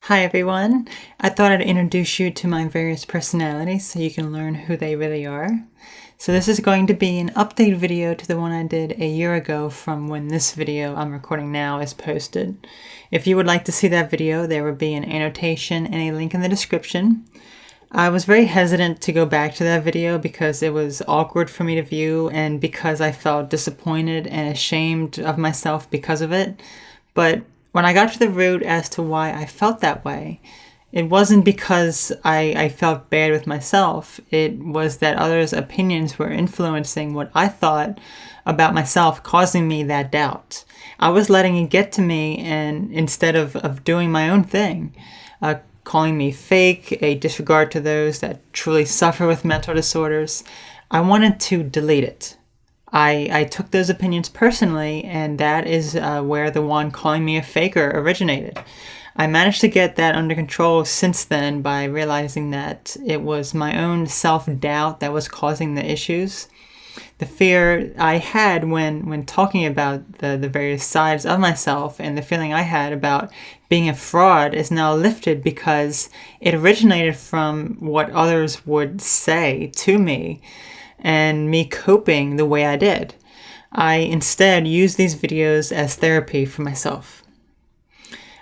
Hi everyone! I thought I'd introduce you to my various personalities so you can learn who they really are. So this is going to be an update video to the one I did a year ago from when this video I'm recording now is posted. If you would like to see that video, there will be an annotation and a link in the description. I was very hesitant to go back to that video because it was awkward for me to view and because I felt disappointed and ashamed of myself because of it. But when I got to the root as to why I felt that way, it wasn't because I felt bad with myself. It was that others' opinions were influencing what I thought about myself, causing me that doubt. I was letting it get to me, and instead of doing my own thing, calling me fake, a disregard to those that truly suffer with mental disorders, I wanted to delete it. I took those opinions personally, and that is where the one calling me a faker originated. I managed to get that under control since then by realizing that it was my own self-doubt that was causing the issues. The fear I had when talking about the various sides of myself and the feeling I had about being a fraud is now lifted because it originated from what others would say to me and me coping the way I did. I instead used these videos as therapy for myself.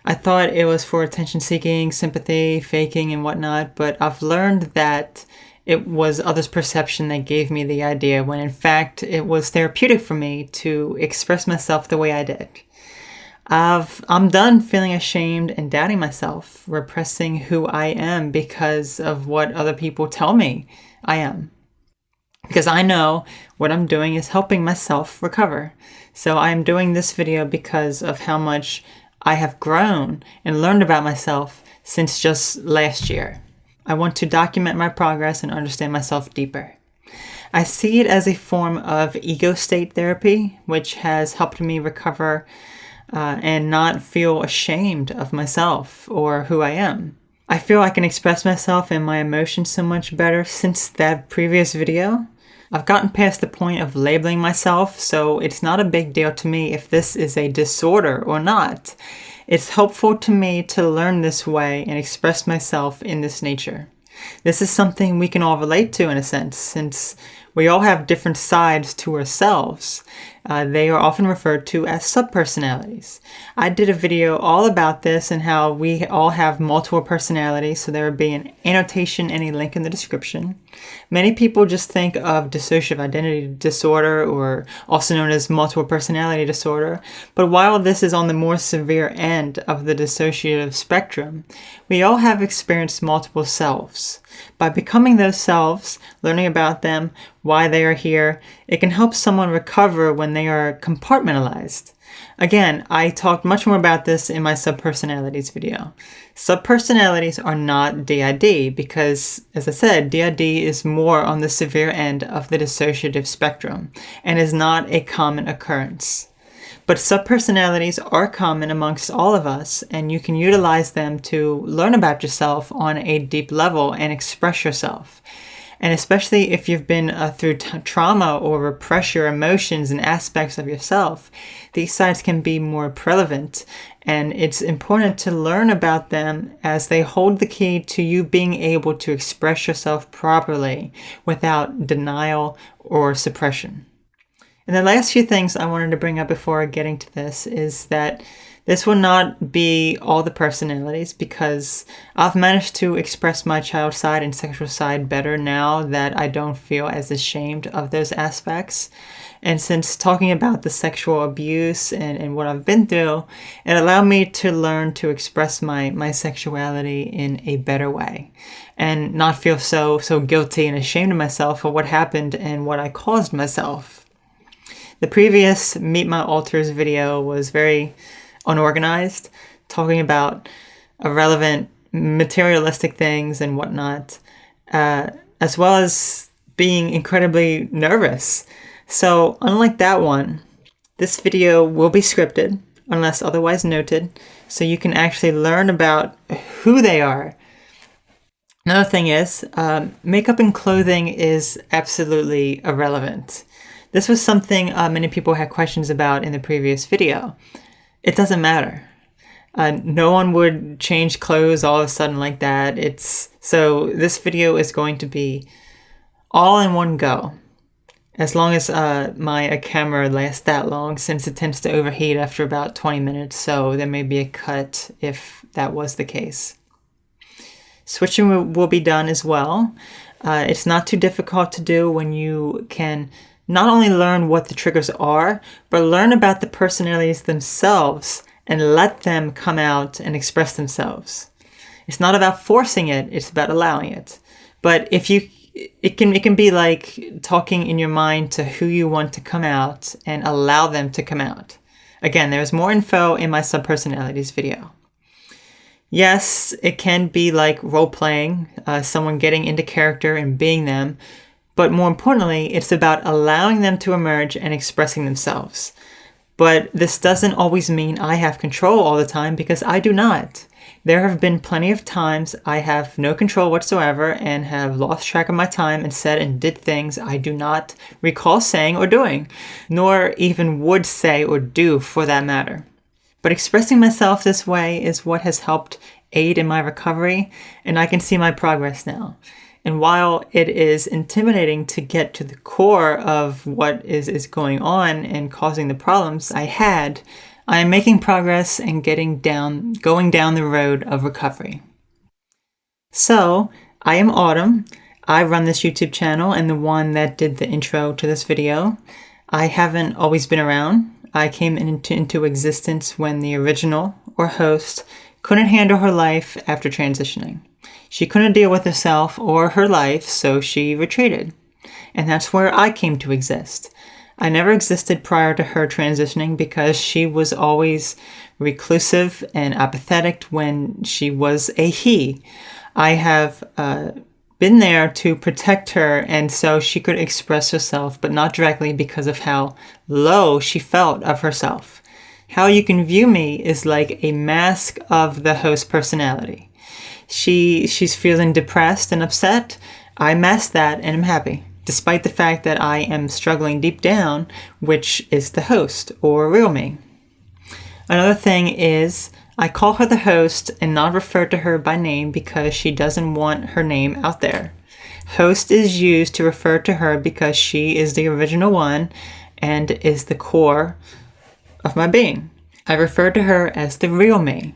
I thought it was for attention seeking, sympathy, faking, and whatnot, but I've learned that it was others' perception that gave me the idea, when in fact it was therapeutic for me to express myself the way I did. I'm done feeling ashamed and doubting myself, repressing who I am because of what other people tell me I am. Because I know what I'm doing is helping myself recover. So I am doing this video because of how much I have grown and learned about myself since just last year. I want to document my progress and understand myself deeper. I see it as a form of ego state therapy, which has helped me recover and not feel ashamed of myself or who I am. I feel I can express myself and my emotions so much better since that previous video. I've gotten past the point of labeling myself, so it's not a big deal to me if this is a disorder or not. It's helpful to me to learn this way and express myself in this nature. This is something we can all relate to in a sense, since we all have different sides to ourselves. They are often referred to as subpersonalities. I did a video all about this and how we all have multiple personalities, so there will be an annotation and a link in the description. Many people just think of dissociative identity disorder, or also known as multiple personality disorder, but while this is on the more severe end of the dissociative spectrum, we all have experienced multiple selves. By becoming those selves, learning about them, why they are here, it can help someone recover when they are compartmentalized. Again, I talked much more about this in my subpersonalities video. Subpersonalities are not DID because, as I said, DID is more on the severe end of the dissociative spectrum and is not a common occurrence. But subpersonalities are common amongst all of us, and you can utilize them to learn about yourself on a deep level and express yourself. And especially if you've been through trauma or repress your emotions and aspects of yourself, these sides can be more prevalent, and it's important to learn about them as they hold the key to you being able to express yourself properly without denial or suppression. And the last few things I wanted to bring up before getting to this is that this will not be all the personalities, because I've managed to express my child side and sexual side better now that I don't feel as ashamed of those aspects. And since talking about the sexual abuse and what I've been through, it allowed me to learn to express my sexuality in a better way and not feel so guilty and ashamed of myself for what happened and what I caused myself. The previous Meet My Alters video was very unorganized, talking about irrelevant materialistic things and whatnot, as well as being incredibly nervous. So unlike that one, this video will be scripted unless otherwise noted, so you can actually learn about who they are. Another thing is, makeup and clothing is absolutely irrelevant. This was something many people had questions about in the previous video. It doesn't matter. No one would change clothes all of a sudden like that. So this video is going to be all in one go. As long as my camera lasts that long, since it tends to overheat after about 20 minutes, so there may be a cut if that was the case. Switching will be done as well. It's not too difficult to do when you can not only learn what the triggers are, but learn about the personalities themselves and let them come out and express themselves. It's not about forcing it, it's about allowing it. But it can be like talking in your mind to who you want to come out and allow them to come out. Again, there's more info in my subpersonalities video. Yes, it can be like role-playing, someone getting into character and being them, but more importantly, it's about allowing them to emerge and expressing themselves. But this doesn't always mean I have control all the time, because I do not. There have been plenty of times I have no control whatsoever and have lost track of my time and said and did things I do not recall saying or doing, nor even would say or do for that matter. But expressing myself this way is what has helped aid in my recovery, and I can see my progress now. And while it is intimidating to get to the core of what is going on and causing the problems I am making progress and going down the road of recovery. So, I am Autumn. I run this YouTube channel and the one that did the intro to this video. I haven't always been around. I came into existence when the original, or host, couldn't handle her life after transitioning. She couldn't deal with herself or her life, so she retreated. And that's where I came to exist. I never existed prior to her transitioning because she was always reclusive and apathetic when she was a he. I have been there to protect her, and so she could express herself, but not directly because of how low she felt of herself. How you can view me is like a mask of the host personality. She's feeling depressed and upset. I mask that and I'm happy, despite the fact that I am struggling deep down, which is the host, or real me. Another thing is, I call her the host and not refer to her by name because she doesn't want her name out there. Host is used to refer to her because she is the original one and is the core of my being. I refer to her as the real me.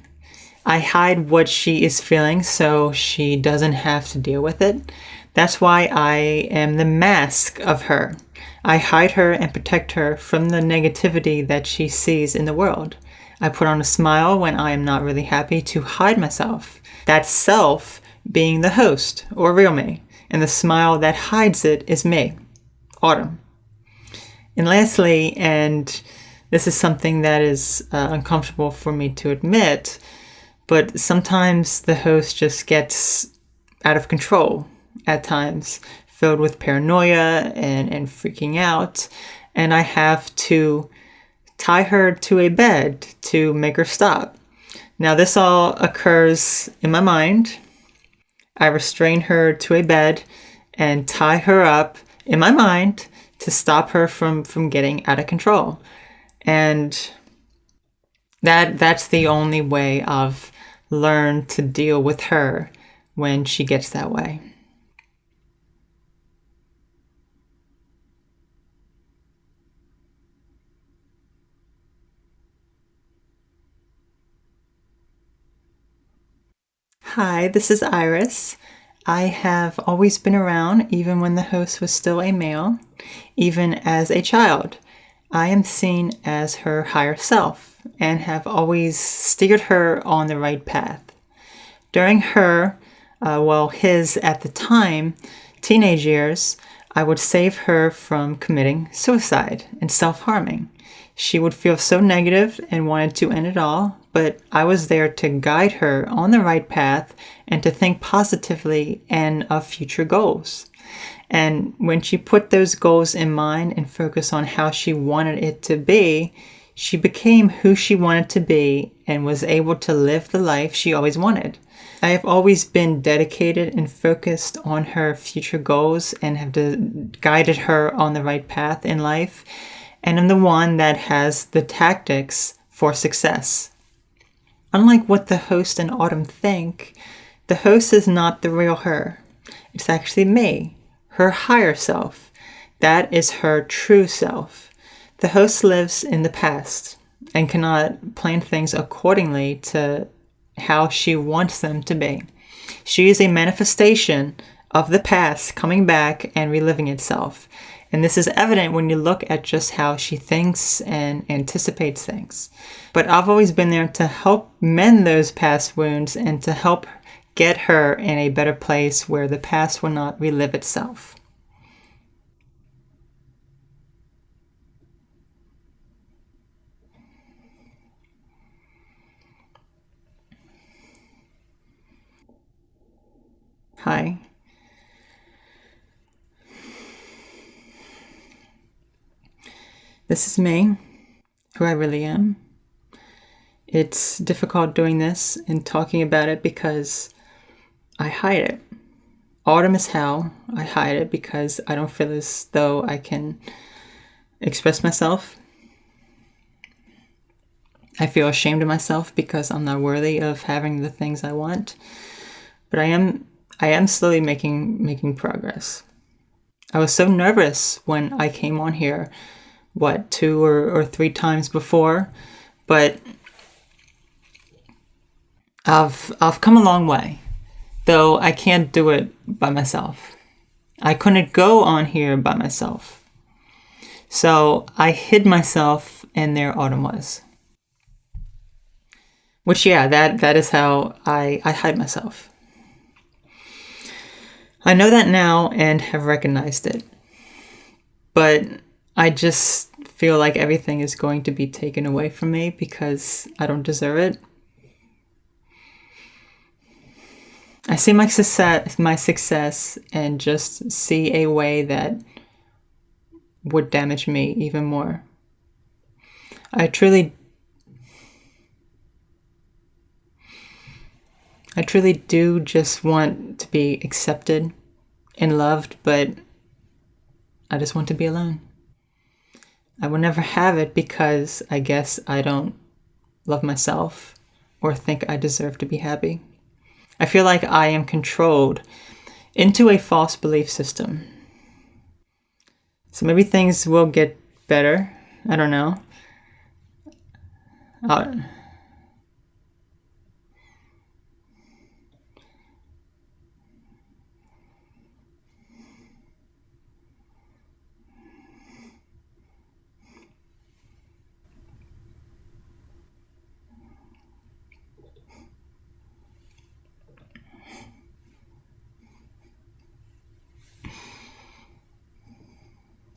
I hide what she is feeling so she doesn't have to deal with it. That's why I am the mask of her. I hide her and protect her from the negativity that she sees in the world. I put on a smile when I am not really happy to hide myself. That self being the host, or real me, and the smile that hides it is me, Autumn. And lastly, and this is something that is uncomfortable for me to admit, but sometimes the host just gets out of control at times, filled with paranoia and freaking out, and I have to tie her to a bed to make her stop. Now this all occurs in my mind. I restrain her to a bed and tie her up in my mind to stop her from getting out of control. And that's the only way I've learned to deal with her when she gets that way. Hi, this is Iris. I have always been around, even when the host was still a male, even as a child. I am seen as her higher self and have always steered her on the right path. During his at the time, teenage years, I would save her from committing suicide and self-harming. She would feel so negative and wanted to end it all, but I was there to guide her on the right path and to think positively and of future goals. And when she put those goals in mind and focused on how she wanted it to be, she became who she wanted to be and was able to live the life she always wanted. I have always been dedicated and focused on her future goals and have guided her on the right path in life. And I'm the one that has the tactics for success. Unlike what the host and Autumn think, the host is not the real her. It's actually me, her higher self. That is her true self. The host lives in the past and cannot plan things accordingly to how she wants them to be. She is a manifestation of the past coming back and reliving itself. And this is evident when you look at just how she thinks and anticipates things. But I've always been there to help mend those past wounds and to help get her in a better place where the past will not relive itself. Hi. This is me, who I really am. It's difficult doing this and talking about it because I hide it. Autumn is hell. I hide it because I don't feel as though I can express myself. I feel ashamed of myself because I'm not worthy of having the things I want. But I am slowly making progress. I was so nervous when I came on here, 2 or 3 times before, but I've come a long way, though I can't do it by myself. I couldn't go on here by myself. So I hid myself, and there Autumn was. Which, yeah, that is how I hide myself. I know that now and have recognized it. But I just feel like everything is going to be taken away from me because I don't deserve it. I see my success and just see a way that would damage me even more. I truly do just want to be accepted and loved, but I just want to be alone. I will never have it because I guess I don't love myself or think I deserve to be happy. I feel like I am controlled into a false belief system. So maybe things will get better. I don't know.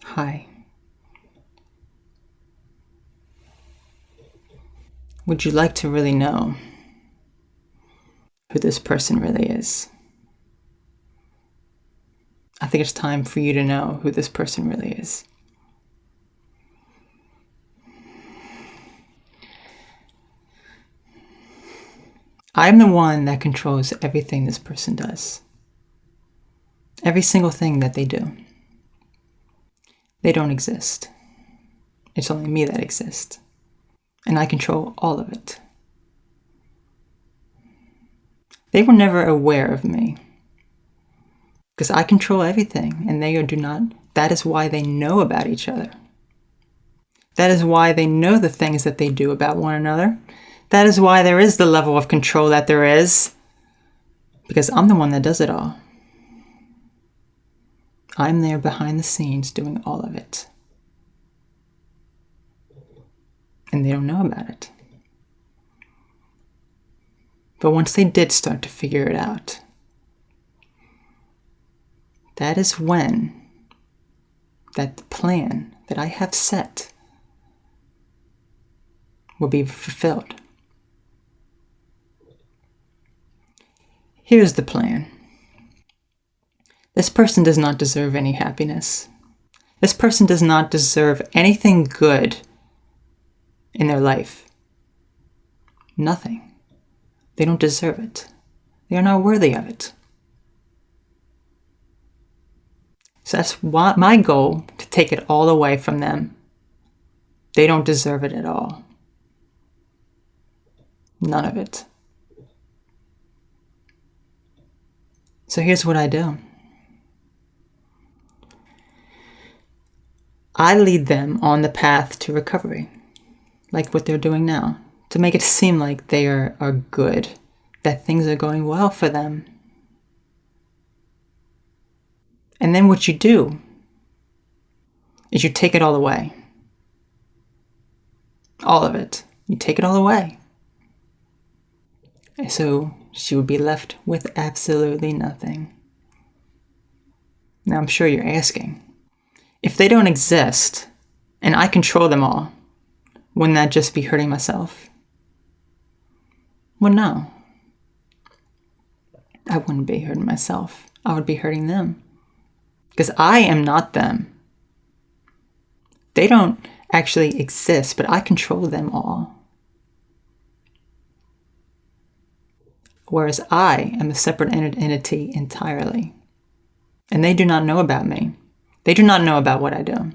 Hi. Would you like to really know who this person really is? I think it's time for you to know who this person really is. I'm the one that controls everything this person does. Every single thing that they do. They don't exist. It's only me that exists. And I control all of it. They were never aware of me. Because I control everything, and they do not. That is why they know about each other. That is why they know the things that they do about one another. That is why there is the level of control that there is. Because I'm the one that does it all. I'm there behind the scenes doing all of it. And they don't know about it. But once they did start to figure it out, that is when that plan that I have set will be fulfilled. Here's the plan. This person does not deserve any happiness. This person does not deserve anything good in their life. Nothing. They don't deserve it. They are not worthy of it. So that's my goal, to take it all away from them. They don't deserve it at all. None of it. So here's what I do. I lead them on the path to recovery, like what they're doing now, to make it seem like they are good, that things are going well for them. And then what you do is you take it all away. All of it. You take it all away. And so she would be left with absolutely nothing. Now I'm sure you're asking, if they don't exist and I control them all, wouldn't that just be hurting myself? Well, no. I wouldn't be hurting myself. I would be hurting them. Because I am not them. They don't actually exist, but I control them all. Whereas I am a separate entity entirely. And they do not know about me. They do not know about what I do.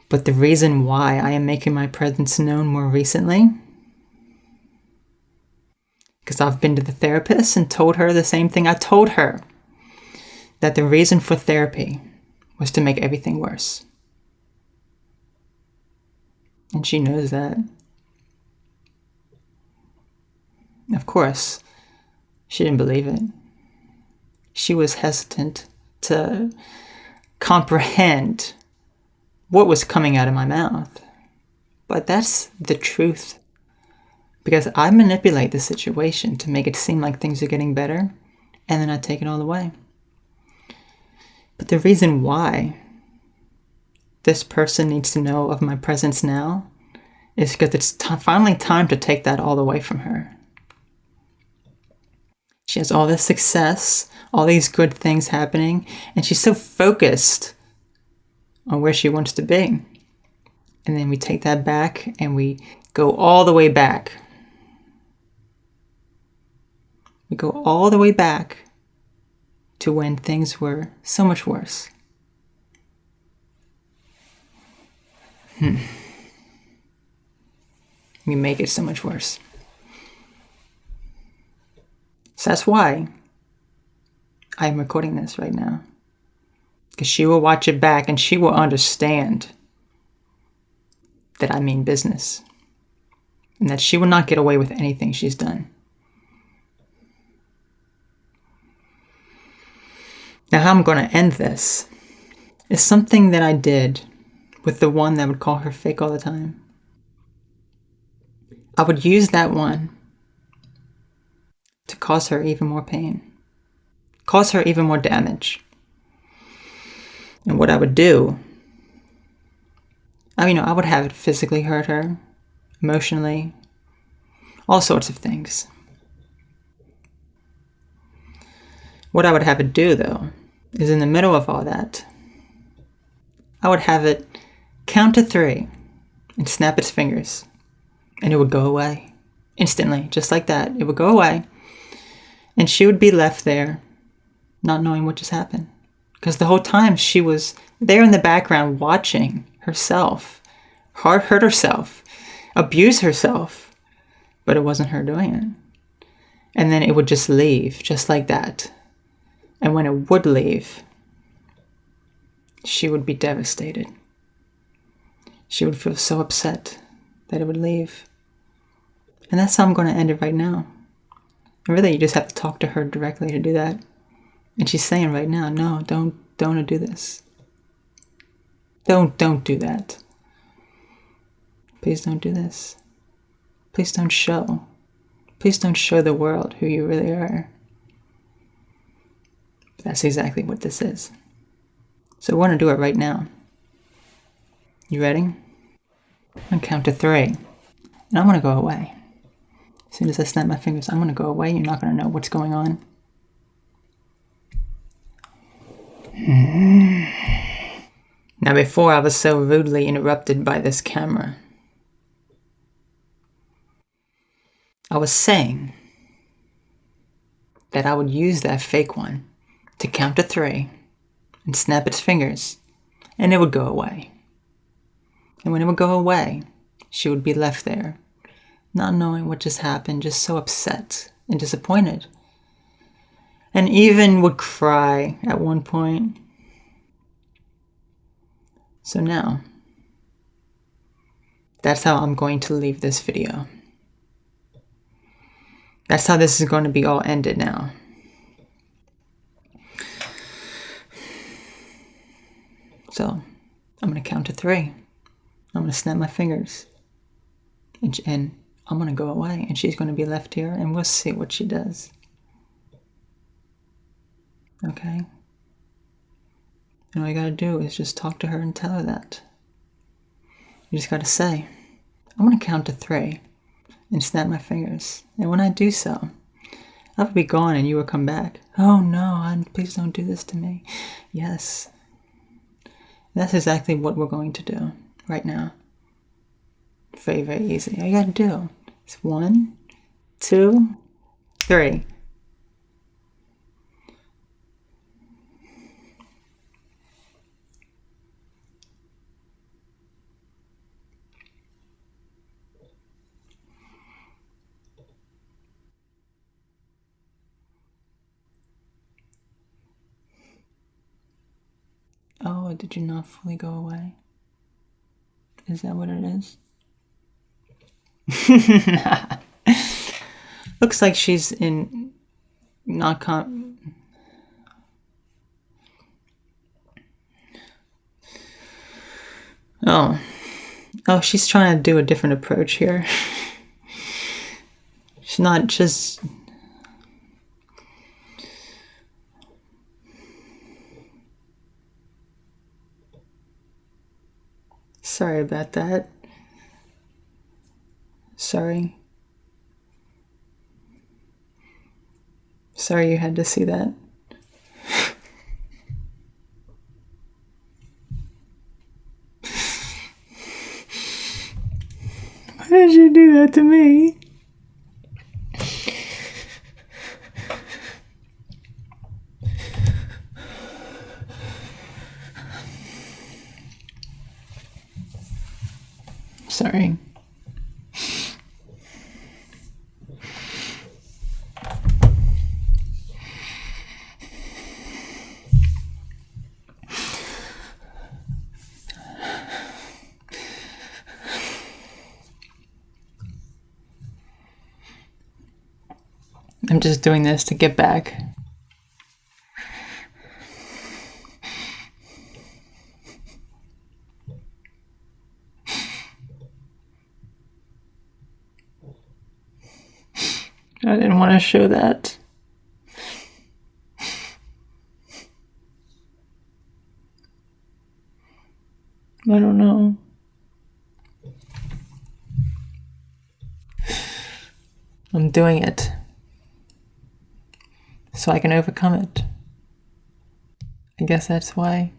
But the reason why I am making my presence known more recently, because I've been to the therapist and told her the same thing I told her, that the reason for therapy was to make everything worse. And she knows that. Of course, she didn't believe it. She was hesitant to comprehend what was coming out of my mouth. But that's the truth. Because I manipulate the situation to make it seem like things are getting better, and then I take it all away. But the reason why this person needs to know of my presence now is because it's finally time to take that all away from her. She has all this success, all these good things happening, and she's so focused on where she wants to be. And then we take that back and we go all the way back. We go all the way back to when things were so much worse. We make it so much worse. So that's why I am recording this right now. Because she will watch it back and she will understand that I mean business. And that she will not get away with anything she's done. Now, how I'm going to end this is something that I did with the one that would call her fake all the time. I would use that one to cause her even more pain, cause her even more damage. And what I would do, I would have it physically hurt her, emotionally, all sorts of things. What I would have it do, though, is in the middle of all that, I would have it count to 3 and snap its fingers, and it would go away instantly, just like that. It would go away, and she would be left there, not knowing what just happened. Because the whole time she was there in the background watching herself, hurt herself, abuse herself, but it wasn't her doing it. And then it would just leave, just like that. And when it would leave, she would be devastated. She would feel so upset that it would leave. And that's how I'm going to end it right now. And really, you just have to talk to her directly to do that. And she's saying right now, no, don't do this. Don't do that. Please don't do this. Please don't show. Please don't show the world who you really are. But that's exactly what this is. So I want to do it right now. You ready? I'm going to count to 3. And I'm going to go away. As soon as I snap my fingers, I'm going to go away. You're not going to know what's going on. Now, before I was so rudely interrupted by this camera, I was saying that I would use that fake one to count to 3 and snap its fingers, and it would go away. And when it would go away, she would be left there, not knowing what just happened, just so upset and disappointed. And even would cry at one point. So now, that's how I'm going to leave this video. That's how this is going to be all ended now. So, I'm going to count to 3. I'm going to snap my fingers. And I'm going to go away. And she's going to be left here. And we'll see what she does. Okay? And all you got to do is just talk to her and tell her that. You just got to say, I'm going to count to 3. And snap my fingers. And when I do so, I will be gone and you will come back. Oh no, please don't do this to me. Yes. That's exactly what we're going to do right now. Very, very easy. All you gotta do is 1, 2, 3. Oh, did you not fully go away? Is that what it is? Looks like she's in not Oh, she's trying to do a different approach here. She's not just... Sorry about that. Sorry. Sorry you had to see that. Why did you do that to me? Sorry. I'm just doing this to get back. I didn't want to show that. I don't know. I'm doing it so I can overcome it. I guess that's why.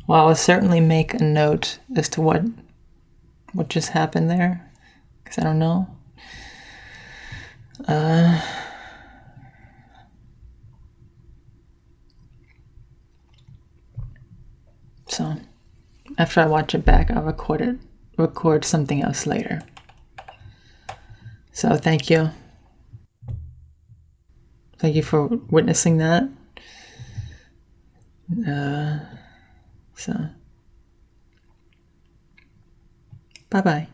Well, I'll certainly make a note as to what just happened there, because I don't know. So, after I watch it back, I'll record something else later. So, thank you. Thank you for witnessing that. So, bye-bye.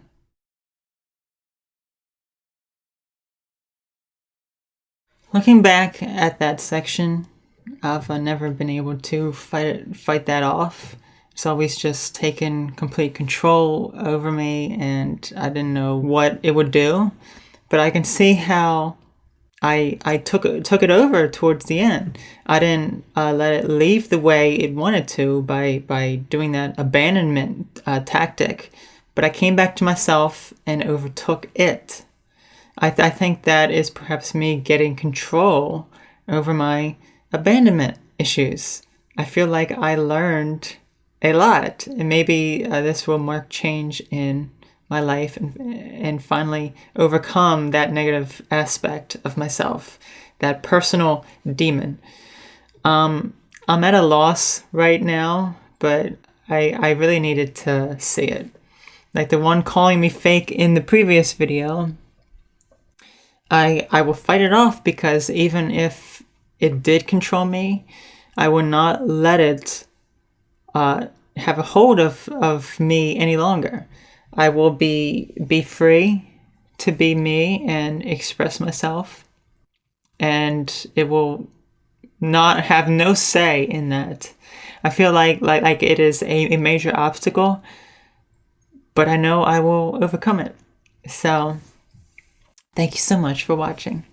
Looking back at that section, I've never been able to fight that off. It's always just taken complete control over me, and I didn't know what it would do. But I can see how I took it over towards the end. I didn't let it leave the way it wanted to by doing that abandonment tactic, but I came back to myself and overtook it. I think that is perhaps me getting control over my abandonment issues. I feel like I learned a lot, and maybe this will mark change in my life and finally overcome that negative aspect of myself. that personal demon. I'm at a loss right now, but I really needed to see it. Like the one calling me fake in the previous video, I will fight it off, because even if it did control me, I will not let it have a hold of me any longer. I will be free to be me and express myself, and it will not have no say in that. I feel like it is a major obstacle, but I know I will overcome it. So thank you so much for watching.